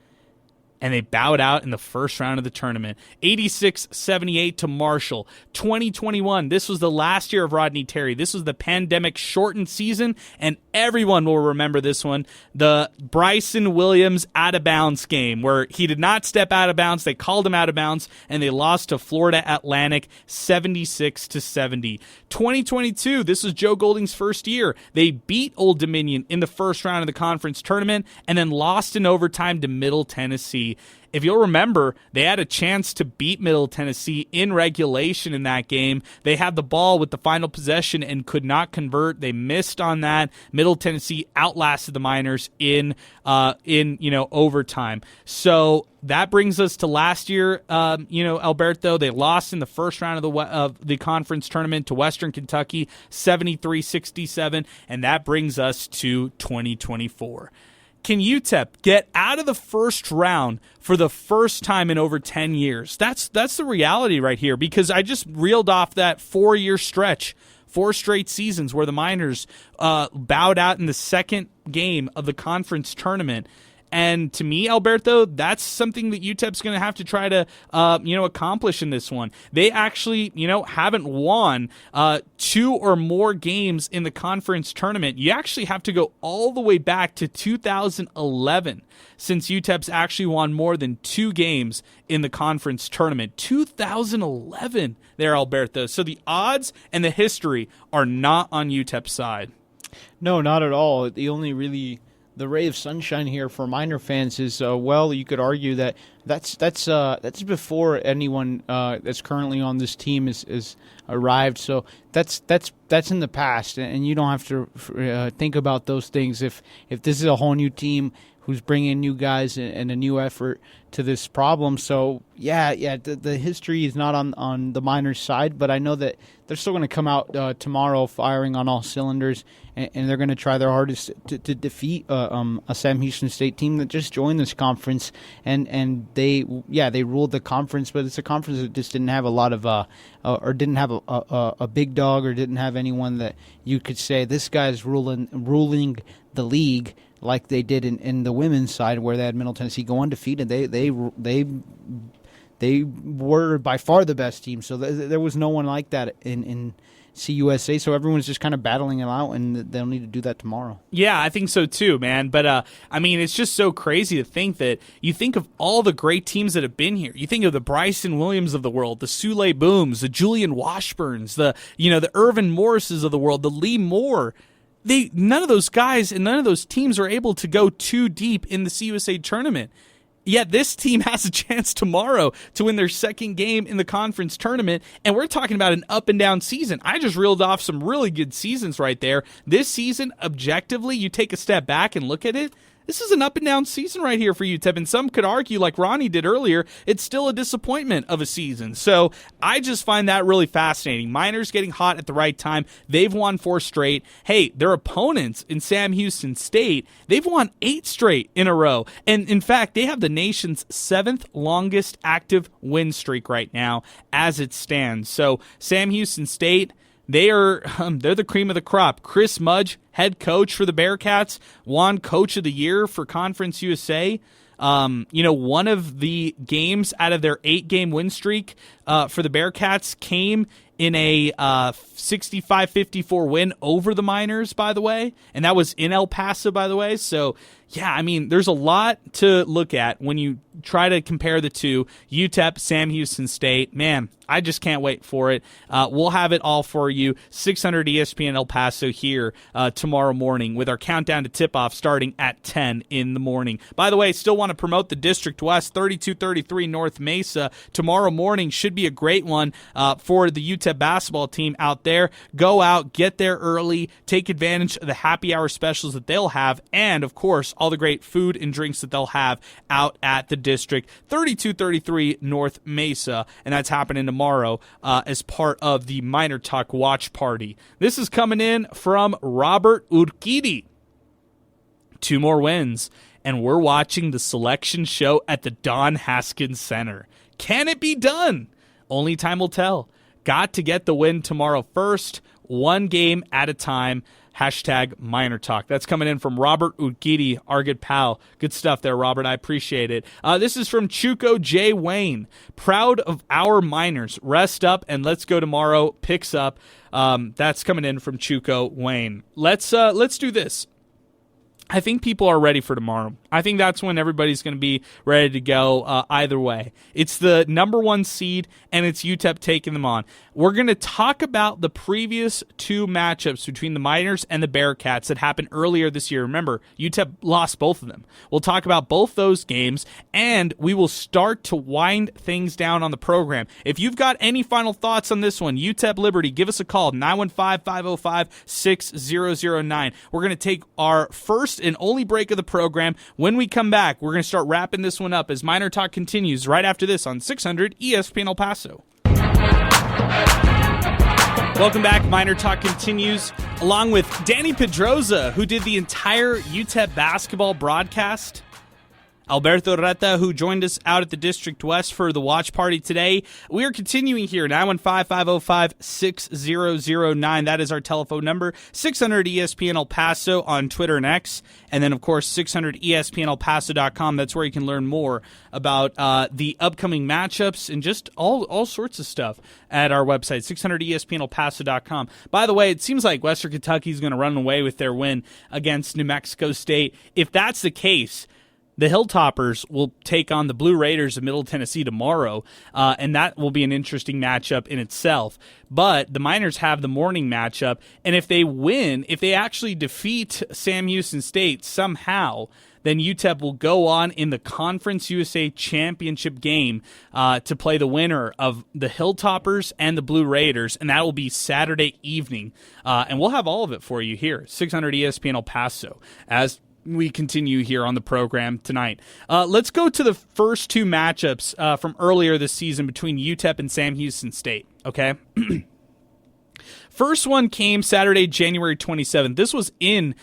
and they bowed out in the first round of the tournament. 86-78 to Marshall. 2021, this was the last year of Rodney Terry. This was the pandemic-shortened season, and everyone will remember this one. The Bryson Williams out-of-bounds game, where he did not step out of bounds. They called him out of bounds, and they lost to Florida Atlantic 76-70. 2022, this was Joe Golding's first year. They beat Old Dominion in the first round of the conference tournament, and then lost in overtime to Middle Tennessee. If you'll remember, they had a chance to beat Middle Tennessee in regulation in that game. They had the ball with the final possession and could not convert. They missed on that. Middle Tennessee outlasted the Miners in overtime. So that brings us to last year. Alberto, they lost in the first round of the conference tournament to Western Kentucky, 73-67, and that brings us to 2024. Can UTEP get out of the first round for the first time in over 10 years? That's the reality right here, because I just reeled off that 4-year stretch, 4 straight seasons where the Miners bowed out in the second game of the conference tournament. And to me, Alberto, that's something that UTEP's going to have to try to, accomplish in this one. They actually, haven't won 2 or more games in the conference tournament. You actually have to go all the way back to 2011 since UTEP's actually won more than 2 games in the conference tournament. 2011 there, Alberto. So the odds and the history are not on UTEP's side. No, not at all. The ray of sunshine here for Miner fans is, you could argue that that's before anyone that's currently on this team is arrived. So that's in the past, and you don't have to think about those things. If this is a whole new team who's bringing new guys and a new effort to this problem. So the history is not on the Miners' side, but I know that they're still going to come out tomorrow firing on all cylinders, and they're going to try their hardest to defeat a Sam Houston State team that just joined this conference, and they ruled the conference, but it's a conference that just didn't have a lot of or didn't have a big dog, or didn't have anyone that you could say this guy's ruling the league like they did in the women's side, where they had Middle Tennessee go undefeated. They were by far the best team, so there was no one like that in CUSA, so everyone's just kind of battling it out, and they'll need to do that tomorrow. Yeah, I think so too, man. But it's just so crazy to think that you think of all the great teams that have been here. You think of the Bryson Williams of the world, the Sule Booms, the Julian Washburns, the Irvin Morrises of the world, the Lee Moore. None of those guys and none of those teams are able to go too deep in the CUSA tournament. Yet this team has a chance tomorrow to win their second game in the conference tournament, and we're talking about an up-and-down season. I just reeled off some really good seasons right there. This season, objectively, you take a step back and look at it, this is an up-and-down season right here for UTEP, and some could argue, like Ronnie did earlier, it's still a disappointment of a season. So I just find that really fascinating. Miners getting hot at the right time. They've won 4 straight. Hey, their opponents in Sam Houston State, they've won 8 straight in a row. And in fact, they have the nation's 7th longest active win streak right now as it stands. So Sam Houston State, they're the cream of the crop. Chris Mudge, head coach for the Bearcats, won Coach of the Year for Conference USA. One of the games out of their 8-game win streak for the Bearcats came in a 65-54 win over the Miners, by the way, and that was in El Paso, by the way. So, yeah, I mean, there's a lot to look at when you try to compare the two. UTEP, Sam Houston State, man, I just can't wait for it. We'll have it all for you. 600 ESPN El Paso here tomorrow morning with our countdown to tip-off starting at 10 in the morning. By the way, still want to promote the District West, 3233 North Mesa. Tomorrow morning should be a great one for the UTEP basketball team out there. Go out, get there early, take advantage of the happy hour specials that they'll have, and, of course, all the great food and drinks that they'll have out at the District, 3233 North Mesa, and that's happening tomorrow as part of the MinerTalk watch party. This is coming in from Robert Urquidi. 2 more wins, and we're watching the selection show at the Don Haskins Center. Can it be done? Only time will tell. Got to get the win tomorrow first, 1 game at a time. Hashtag MinerTalk. That's coming in from Robert Urquidi, our good pal. Good stuff there, Robert. I appreciate it. This is from Chuco J. Wayne. Proud of our Miners. Rest up and let's go tomorrow. Picks up. That's coming in from Chuco Wayne. Let's do this. I think people are ready for tomorrow. I think that's when everybody's going to be ready to go either way. It's the number 1 seed, and it's UTEP taking them on. We're going to talk about the previous 2 matchups between the Miners and the Bearcats that happened earlier this year. Remember, UTEP lost both of them. We'll talk about both those games, and we will start to wind things down on the program. If you've got any final thoughts on this one, UTEP Liberty, give us a call, 915-505-6009. We're going to take our first and only break of the program. When we come back, we're going to start wrapping this one up as MinerTalk continues right after this on 600 ESPN El Paso. Welcome back. MinerTalk continues along with Danny Pedroza, who did the entire UTEP basketball broadcast. Alberto Reta, who joined us out at the District West for the watch party today. We are continuing here, 915-505-6009. That is our telephone number. 600 ESPN El Paso on Twitter and X. And then, of course, 600ESPNElPaso.com. That's where you can learn more about the upcoming matchups and just all sorts of stuff at our website, 600ESPNElPaso.com. By the way, it seems like Western Kentucky is going to run away with their win against New Mexico State. If that's the case, the Hilltoppers will take on the Blue Raiders of Middle Tennessee tomorrow, and that will be an interesting matchup in itself. But the Miners have the morning matchup, and if they win, if they actually defeat Sam Houston State somehow, then UTEP will go on in the Conference USA Championship game to play the winner of the Hilltoppers and the Blue Raiders, and that will be Saturday evening. And we'll have all of it for you here, 600 ESPN El Paso, as we continue here on the program tonight. Let's go to the first 2 matchups from earlier this season between UTEP and Sam Houston State, okay? First one came Saturday, January 27th. This was in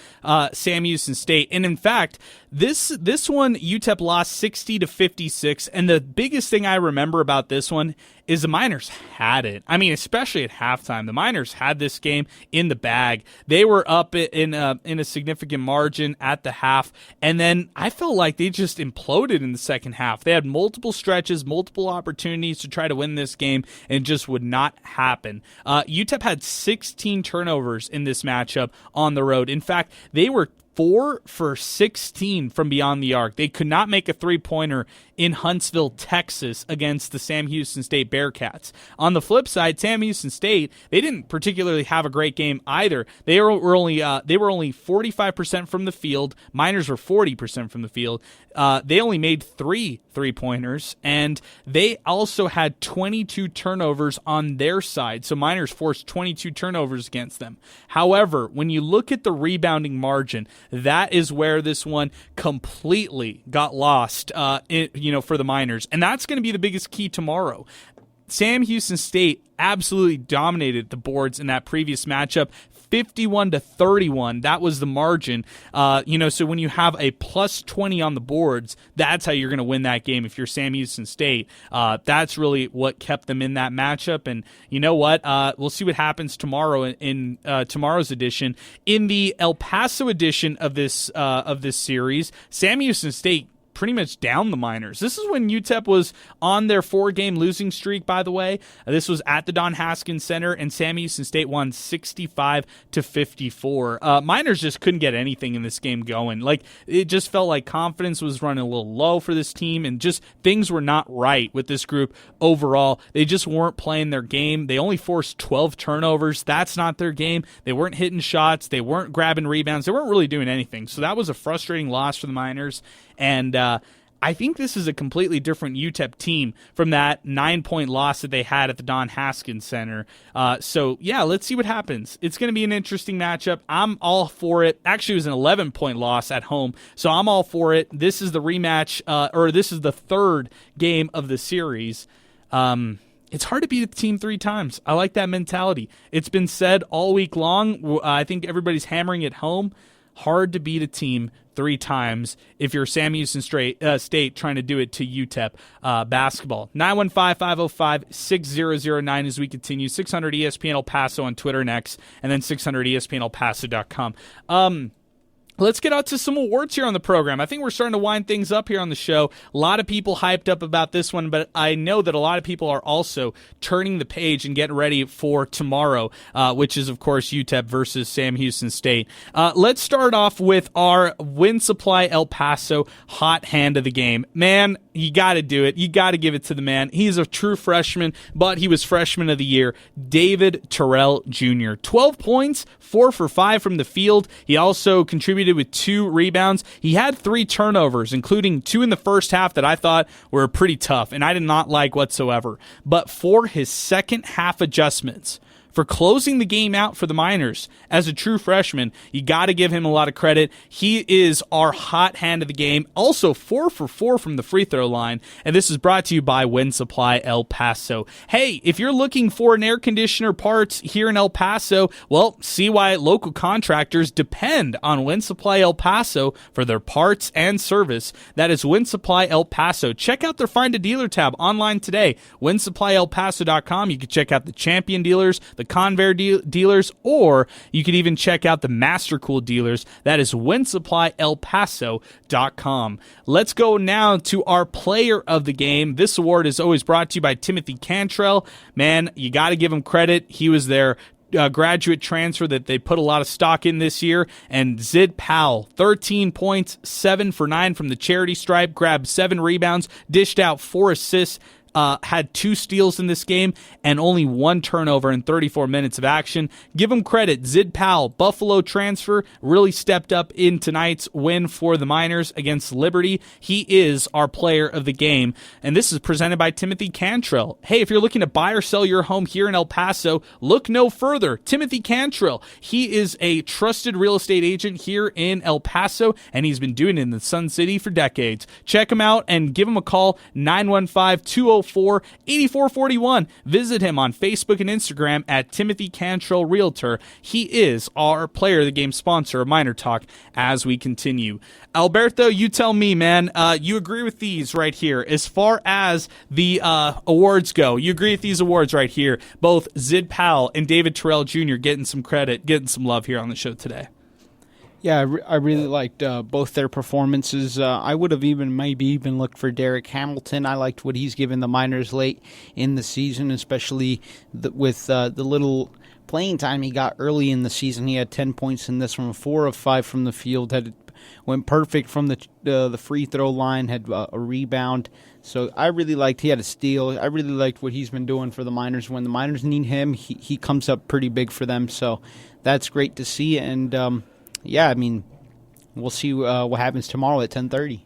Sam Houston State. And in fact, this one, UTEP lost 60-56. And the biggest thing I remember about this one is the Miners had it. I mean, especially at halftime. The Miners had this game in the bag. They were up in a significant margin at the half. And then I felt like they just imploded in the second half. They had multiple stretches, multiple opportunities to try to win this game, and it just would not happen. UTEP had 16 turnovers in this matchup on the road. In fact, they were 4 for 16 from beyond the arc. They could not make a three-pointer in Huntsville, Texas against the Sam Houston State Bearcats. On the flip side, Sam Houston State, they didn't particularly have a great game either. They were only 45% from the field. Miners were 40% from the field. They only made 3 three-pointers, and they also had 22 turnovers on their side. So Miners forced 22 turnovers against them. However, when you look at the rebounding margin, that is where this one completely got lost for the Miners. And that's going to be the biggest key tomorrow. Sam Houston State absolutely dominated the boards in that previous matchup. 51-31, that was the margin. So when you have a plus 20 on the boards, that's how you're going to win that game if you're Sam Houston State. That's really what kept them in that matchup. And you know what? We'll see what happens tomorrow in tomorrow's edition. In the El Paso edition of this series, Sam Houston State pretty much down the Miners. This is when UTEP was on their 4-game losing streak, by the way. This was at the Don Haskins Center, and Sam Houston State won 65-54. Miners just couldn't get anything in this game going. Like, it just felt like confidence was running a little low for this team, and just things were not right with this group overall. They just weren't playing their game. They only forced 12 turnovers. That's not their game. They weren't hitting shots. They weren't grabbing rebounds. They weren't really doing anything. So that was a frustrating loss for the Miners. And I think this is a completely different UTEP team from that 9-point loss that they had at the Don Haskins Center. So, let's see what happens. It's going to be an interesting matchup. I'm all for it. Actually, it was an 11-point loss at home, so I'm all for it. This is the rematch, or this is the third game of the series. It's hard to beat a team 3 times. I like that mentality. It's been said all week long. I think everybody's hammering it home. Hard to beat a team 3 times if you're Sam Houston State trying to do it to UTEP basketball. 915-505-6009 as we continue. 600 ESPN El Paso on Twitter and X, and then 600 ESPNElPaso.com. Let's get out to some awards here on the program. I think we're starting to wind things up here on the show. A lot of people hyped up about this one, but I know that a lot of people are also turning the page and getting ready for tomorrow, which is, of course, UTEP versus Sam Houston State. Let's start off with our Win Supply El Paso hot hand of the game. Man, you got to do it. You got to give it to the man. He's a true freshman, but he was freshman of the year, David Terrell Jr. 12 points, 4 for 5 from the field. He also contributed with 2 rebounds. He had 3 turnovers, including 2 in the first half that I thought were pretty tough and I did not like whatsoever. But for his second half adjustments, for closing the game out for the Miners as a true freshman, you got to give him a lot of credit. He is our hot hand of the game. Also 4 for 4 from the free throw line. And this is brought to you by Win Supply El Paso. Hey, if you're looking for an air conditioner parts here in El Paso, well, see why local contractors depend on Win Supply El Paso for their parts and service. That is Win Supply El Paso. Check out their Find a Dealer tab online today. WinSupplyElPaso.com. You can check out the Champion dealers, the Convair dealers, or you could even check out the Master Cool dealers. That is WinSupplyElPaso.com. Let's go now to our player of the game. This award is always brought to you by Timothy Cantrell. Man, you got to give him credit. He was their graduate transfer that they put a lot of stock in this year. And Zid Powell, 13 points, 7 for 9 from the charity stripe, grabbed 7 rebounds, dished out 4 assists, had 2 steals in this game, and only 1 turnover in 34 minutes of action. Give him credit. Zid Powell, Buffalo transfer, really stepped up in tonight's win for the Miners against Liberty. He is our player of the game, and this is presented by Timothy Cantrell. Hey, if you're looking to buy or sell your home here in El Paso, look no further. Timothy Cantrell. He is a trusted real estate agent here in El Paso, and he's been doing it in the Sun City for decades. Check him out and give him a call, 915-204-8441. Visit him on Facebook and Instagram at Timothy Cantrell Realtor. He is our player of the game sponsor of Miner Talk as we continue. Alberto, you tell me, man, you agree with these right here. As far as the awards go, you agree with these awards right here. Both Zid Powell and David Terrell Jr. getting some credit, getting some love here on the show today. Yeah, I really liked both their performances. I would have maybe even looked for Derek Hamilton. I liked what he's given the Miners late in the season, especially with the little playing time he got early in the season. He had 10 points in this one, 4 of 5 from the field, went perfect from the free throw line, had a rebound. So I really liked, he had a steal. I really liked what he's been doing for the Miners. When the Miners need him, he comes up pretty big for them. So that's great to see. And, yeah, I mean, we'll see what happens tomorrow at 10:30.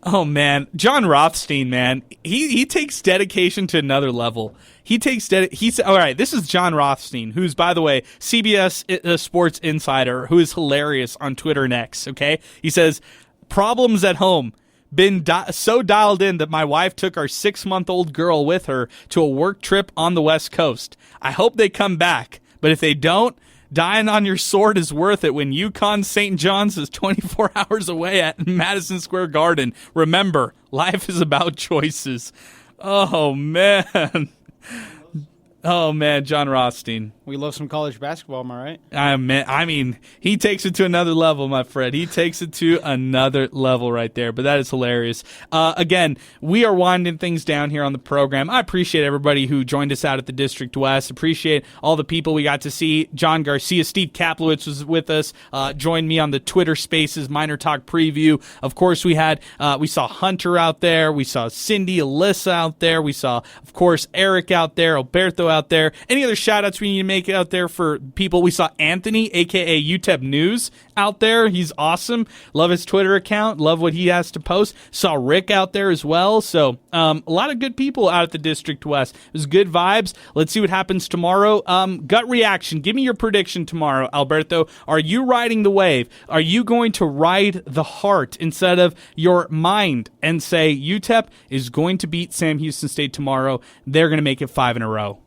Oh, man. John Rothstein, man. He takes dedication to another level. All right, this is John Rothstein, who's, by the way, CBS Sports Insider, who is hilarious on Twitter and X, okay? He says, problems at home. Been so dialed in that my wife took our 6-month-old girl with her to a work trip on the West Coast. I hope they come back, but if they don't, dying on your sword is worth it when UConn St. John's is 24 hours away at Madison Square Garden. Remember, life is about choices. Oh, man. Oh, man, John Rothstein. We love some college basketball, am I right? I mean, he takes it to another level, my friend. He takes it to another level right there, but that is hilarious. Again, we are winding things down here on the program. I appreciate everybody who joined us out at the District West. Appreciate all the people we got to see. John Garcia, Steve Kaplowitz was with us, joined me on the Twitter Spaces MinerTalk preview. Of course, we saw Hunter out there. We saw Cindy, Alyssa out there. We saw, of course, Eric out there, Alberto out there. Any other shout-outs we need to make out there for people? We saw Anthony, a.k.a. UTEP News, out there. He's awesome. Love his Twitter account. Love what he has to post. Saw Rick out there as well. So a lot of good people out at the District West. It was good vibes. Let's see what happens tomorrow. Gut reaction. Give me your prediction tomorrow, Alberto. Are you riding the wave? Are you going to ride the heart instead of your mind and say UTEP is going to beat Sam Houston State tomorrow? They're going to make it 5 in a row.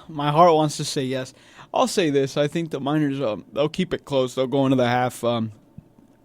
My heart wants to say yes. I'll say this. I think the Miners, they'll keep it close. They'll go into the half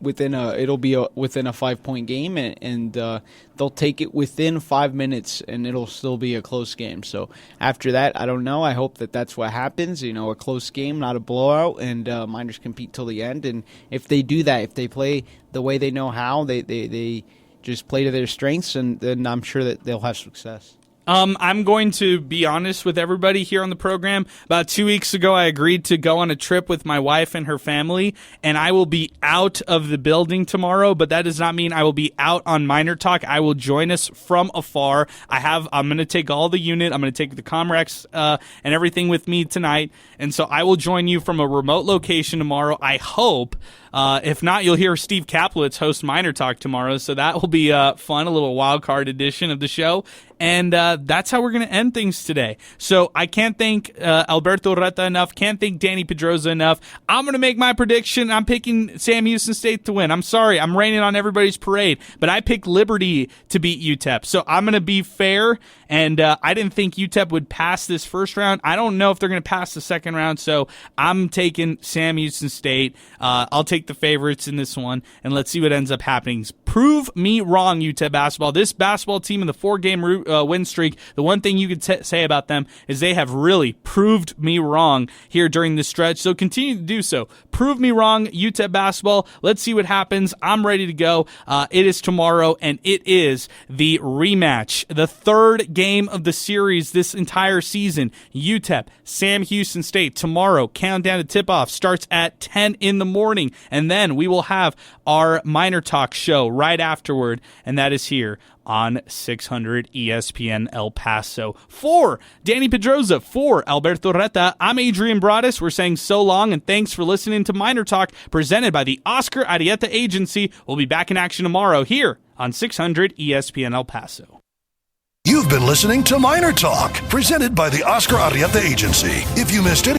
within a 5-point game, and they'll take it within 5 minutes, and it'll still be a close game. So after that, I don't know. I hope that that's what happens. A close game, not a blowout, and Miners compete till the end. And if they do that, if they play the way they know how, they just play to their strengths, and then I'm sure that they'll have success. I'm going to be honest with everybody here on the program. About 2 weeks ago, I agreed to go on a trip with my wife and her family, and I will be out of the building tomorrow, but that does not mean I will be out on MinerTalk. I will join us from afar. I'm going to take all the unit. I'm going to take the Comrex and everything with me tonight, and so I will join you from a remote location tomorrow, I hope. If not, you'll hear Steve Kaplowitz host MinerTalk tomorrow, so that will be fun, a little wild card edition of the show. And that's how we're going to end things today. So I can't thank Alberto Reta enough, can't thank Danny Pedroza enough. I'm going to make my prediction. I'm picking Sam Houston State to win. I'm sorry, I'm raining on everybody's parade, but I picked Liberty to beat UTEP. So I'm going to be fair, and I didn't think UTEP would pass this first round. I don't know if they're going to pass the second round, so I'm taking Sam Houston State. I'll take the favorites in this one, and let's see what ends up happening. Prove me wrong, UTEP basketball. This basketball team in the 4-game win streak, the one thing you could say about them is they have really proved me wrong here during this stretch, so continue to do so. Prove me wrong, UTEP basketball. Let's see what happens. I'm ready to go. It is tomorrow, and it is the rematch, the third game of the series this entire season. UTEP, Sam Houston State, tomorrow. Countdown to tip-off starts at 10 in the morning, and then we will have our MinerTalk show right afterward, and that is here on 600 ESPN El Paso. For Danny Pedroza, for Alberto Reta, I'm Adrian Broadus. We're saying so long, and thanks for listening to MinerTalk, presented by the Oscar Arieta Agency. We'll be back in action tomorrow here on 600 ESPN El Paso. You've been listening to MinerTalk, presented by the Oscar Arieta Agency. If you missed it,